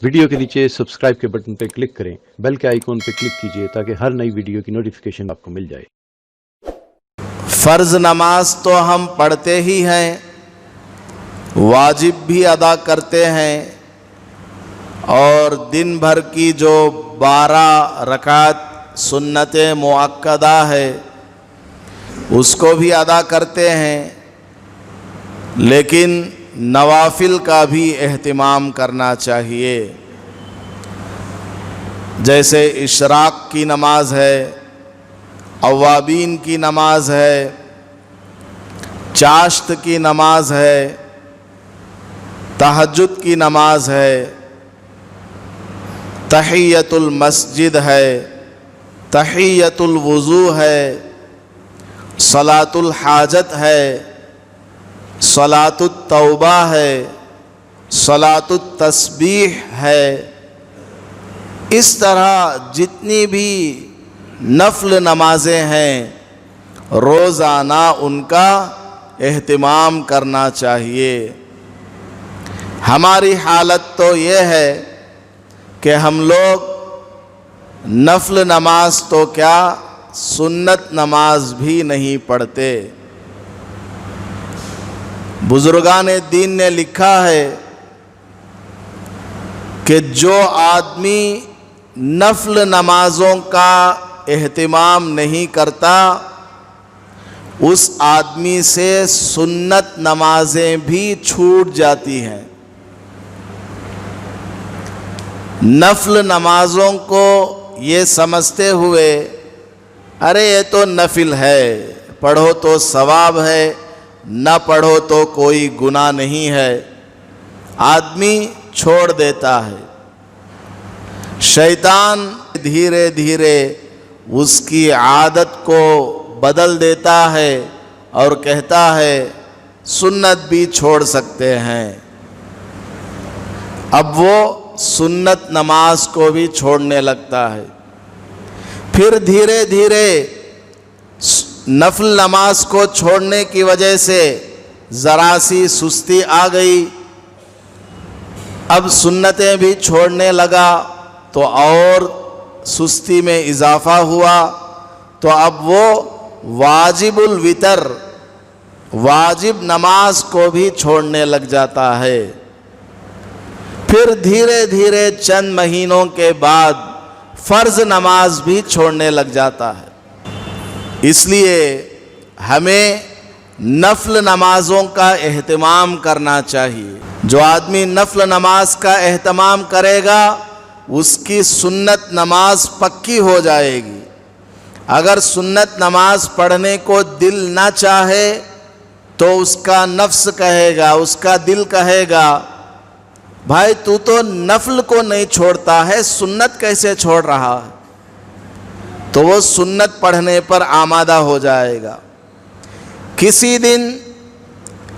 Video کے نیچے subscribe کے بٹن پہ کلک کریں، بیل کے آئیکن پہ کلک کیجئے تاکہ ہر نئی ویڈیو کی نوٹیفیکیشن آپ کو مل جائے۔ فرض نماز تو ہم پڑھتے ہی ہیں، واجب بھی ادا کرتے ہیں، اور دن بھر کی جو 12 رکعت سنت مؤکدہ ہے اس کو بھی ادا کرتے ہیں، لیکن نوافل کا بھی اہتمام کرنا چاہیے۔ جیسے اشراق کی نماز ہے، اوابین کی نماز ہے، چاشت کی نماز ہے، تہجد کی نماز ہے، تحیۃ المسجد ہے، تحیۃ الوضو ہے، صلاۃ الحاجت ہے، صلاۃ التوبہ ہے، صلاۃ التسبیح ہے۔ اس طرح جتنی بھی نفل نمازیں ہیں روزانہ ان کا اہتمام کرنا چاہیے۔ ہماری حالت تو یہ ہے کہ ہم لوگ نفل نماز تو کیا سنت نماز بھی نہیں پڑھتے۔ بزرگان دین نے لکھا ہے کہ جو آدمی نفل نمازوں کا اہتمام نہیں کرتا اس آدمی سے سنت نمازیں بھی چھوٹ جاتی ہیں۔ نفل نمازوں کو یہ سمجھتے ہوئے ارے یہ تو نفل ہے، پڑھو تو ثواب ہے، نہ پڑھو تو کوئی گناہ نہیں ہے، آدمی چھوڑ دیتا ہے۔ شیطان دھیرے دھیرے اس کی عادت کو بدل دیتا ہے اور کہتا ہے سنت بھی چھوڑ سکتے ہیں۔ اب وہ سنت نماز کو بھی چھوڑنے لگتا ہے، پھر دھیرے دھیرے نفل نماز کو چھوڑنے کی وجہ سے ذرا سی سستی آ گئی، اب سنتیں بھی چھوڑنے لگا تو اور سستی میں اضافہ ہوا، تو اب وہ واجب الوتر واجب نماز کو بھی چھوڑنے لگ جاتا ہے۔ پھر دھیرے دھیرے چند مہینوں کے بعد فرض نماز بھی چھوڑنے لگ جاتا ہے۔ اس لیے ہمیں نفل نمازوں کا اہتمام کرنا چاہیے۔ جو آدمی نفل نماز کا اہتمام کرے گا اس کی سنت نماز پکی ہو جائے گی۔ اگر سنت نماز پڑھنے کو دل نہ چاہے تو اس کا نفس کہے گا، اس کا دل کہے گا بھائی تو نفل کو نہیں چھوڑتا ہے، سنت کیسے چھوڑ رہا ہے؟ تو وہ سنت پڑھنے پر آمادہ ہو جائے گا۔ کسی دن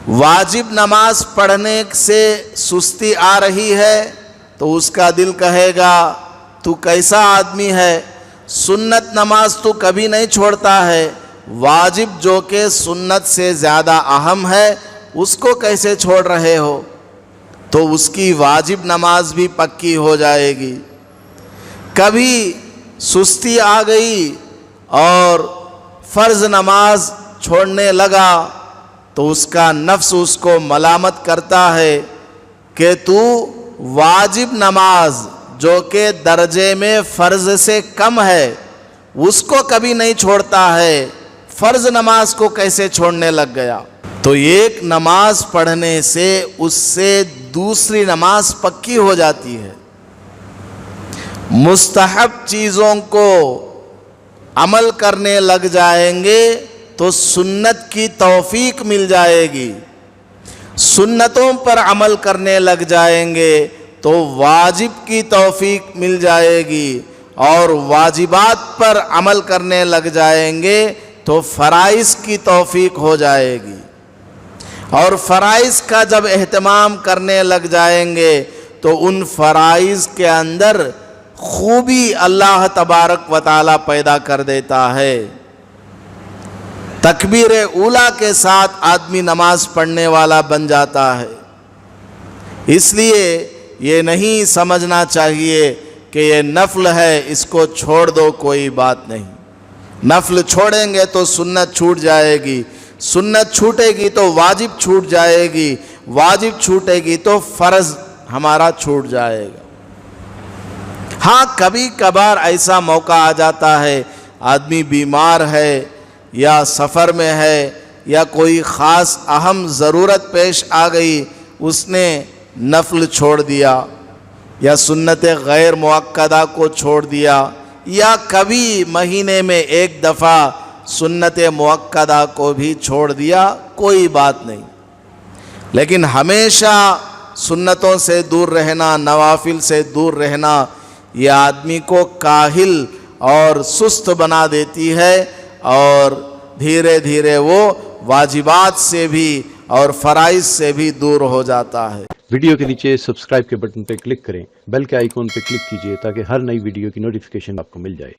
واجب نماز پڑھنے سے سستی آ رہی ہے تو اس کا دل کہے گا تو کیسا آدمی ہے، سنت نماز تو کبھی نہیں چھوڑتا ہے، واجب جو کہ سنت سے زیادہ اہم ہے اس کو کیسے چھوڑ رہے ہو؟ تو اس کی واجب نماز بھی پکی ہو جائے گی۔ کبھی سستی آ گئی اور فرض نماز چھوڑنے لگا تو اس کا نفس اس کو ملامت کرتا ہے کہ تو واجب نماز جو کہ درجے میں فرض سے کم ہے اس کو کبھی نہیں چھوڑتا ہے، فرض نماز کو کیسے چھوڑنے لگ گیا؟ تو ایک نماز پڑھنے سے اس سے دوسری نماز پکی ہو جاتی ہے۔ مستحب چیزوں کو عمل کرنے لگ جائیں گے تو سنت کی توفیق مل جائے گی، سنتوں پر عمل کرنے لگ جائیں گے تو واجب کی توفیق مل جائے گی، اور واجبات پر عمل کرنے لگ جائیں گے تو فرائض کی توفیق ہو جائے گی، اور فرائض کا جب اہتمام کرنے لگ جائیں گے تو ان فرائض کے اندر خوبی اللہ تبارک و تعالی پیدا کر دیتا ہے۔ تکبیر اولیٰ کے ساتھ آدمی نماز پڑھنے والا بن جاتا ہے۔ اس لیے یہ نہیں سمجھنا چاہیے کہ یہ نفل ہے، اس کو چھوڑ دو، کوئی بات نہیں۔ نفل چھوڑیں گے تو سنت چھوٹ جائے گی، سنت چھوٹے گی تو واجب چھوٹ جائے گی، واجب چھوٹے گی تو فرض ہمارا چھوٹ جائے گا۔ ہاں کبھی کبھار ایسا موقع آ جاتا ہے، آدمی بیمار ہے یا سفر میں ہے یا کوئی خاص اہم ضرورت پیش آ گئی، اس نے نفل چھوڑ دیا یا سنت غیر مؤکدہ کو چھوڑ دیا، یا کبھی مہینے میں ایک دفعہ سنت مؤکدہ کو بھی چھوڑ دیا، کوئی بات نہیں۔ لیکن ہمیشہ سنتوں سے دور رہنا، نوافل سے دور رہنا، یہ آدمی کو کاہل اور سست بنا دیتی ہے، اور دھیرے دھیرے وہ واجبات سے بھی اور فرائض سے بھی دور ہو جاتا ہے۔ ویڈیو کے نیچے سبسکرائب کے بٹن پہ کلک کریں، بیل کے آئیکن پہ کلک کیجئے تاکہ ہر نئی ویڈیو کی نوٹیفیکیشن آپ کو مل جائے۔